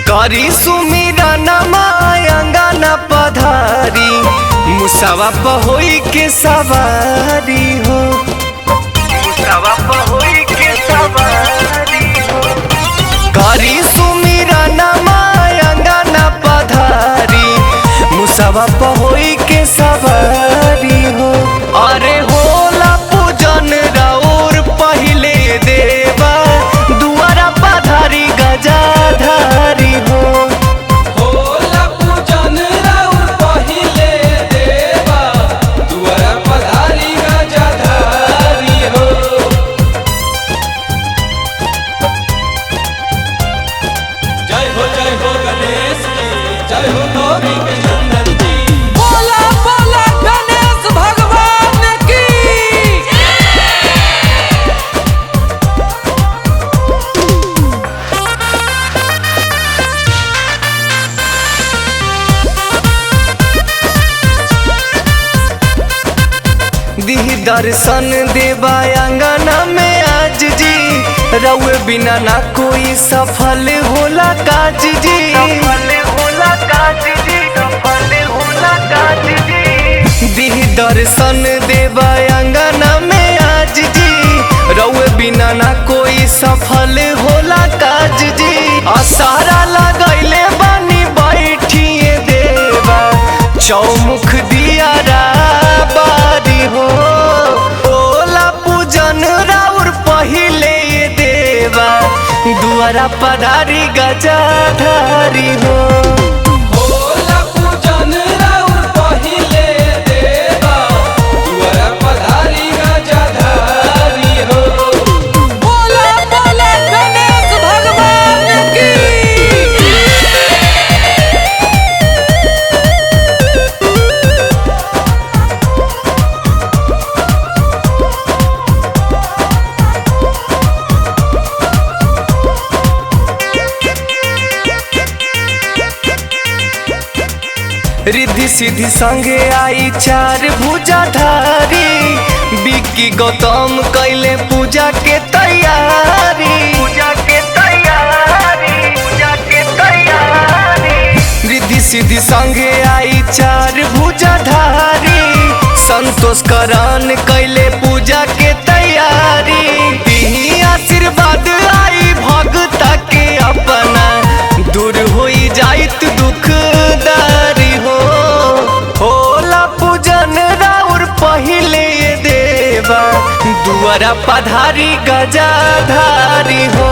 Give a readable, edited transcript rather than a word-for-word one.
करी सुमिरन अंगना पधारी मुसवा पहोई के सवारी हो, मुसवा पहोई के सवारी हो। करी सुमिरन अंगना पधारी मुसवा पहोई के सवारी हो। अरे होला पूजन राउर पहिले देवा दुआरा पधारी गजाधारी हो। होला पूजन राउर पहिले देवा दुआरा पधारी गजाधारी हो। जय हो गणेश की, जय हो गौरी के नंदन की। बोला बोला गणेश भगवान की। दिही दर्शन देवा अंगना में आज जी, रउए बिना ना कोई सफल होला काज जी, सफल होला काज जी, सफल होला काज जी। दिही दर्शन देवा अंगना में आज जी, रउए बिना ना कोई सफल होला काज जी। असारा लगैले बानी बैठिए देवा चौमुख दिया बारी हो। ओला पूजन राउर पहिले देवा दुआरा पधारी गजाधारी हो। होला पूजन राउर पहिले देवा दुआरा पधारी गजाधारी हो। बोला बोला गणेश भगवान की। रिद्धि सिद्धि संगे आई चार भुजाधारी, बिक्की गौतम कैले पूजा के तैयारी, पूजा के तैयारी, पूजा के तैयारी। रिद्धि सिद्धि संगे आई चार भुजाधारी, संतोष करण कैले पूजा के तैयारी। तिही आशीर्वाद आई भगता के अपना, दूर होई जाइत दुखदारी हो। होला पूजन राउर पहिले देवा दुआरा पधारी गजाधारी हो।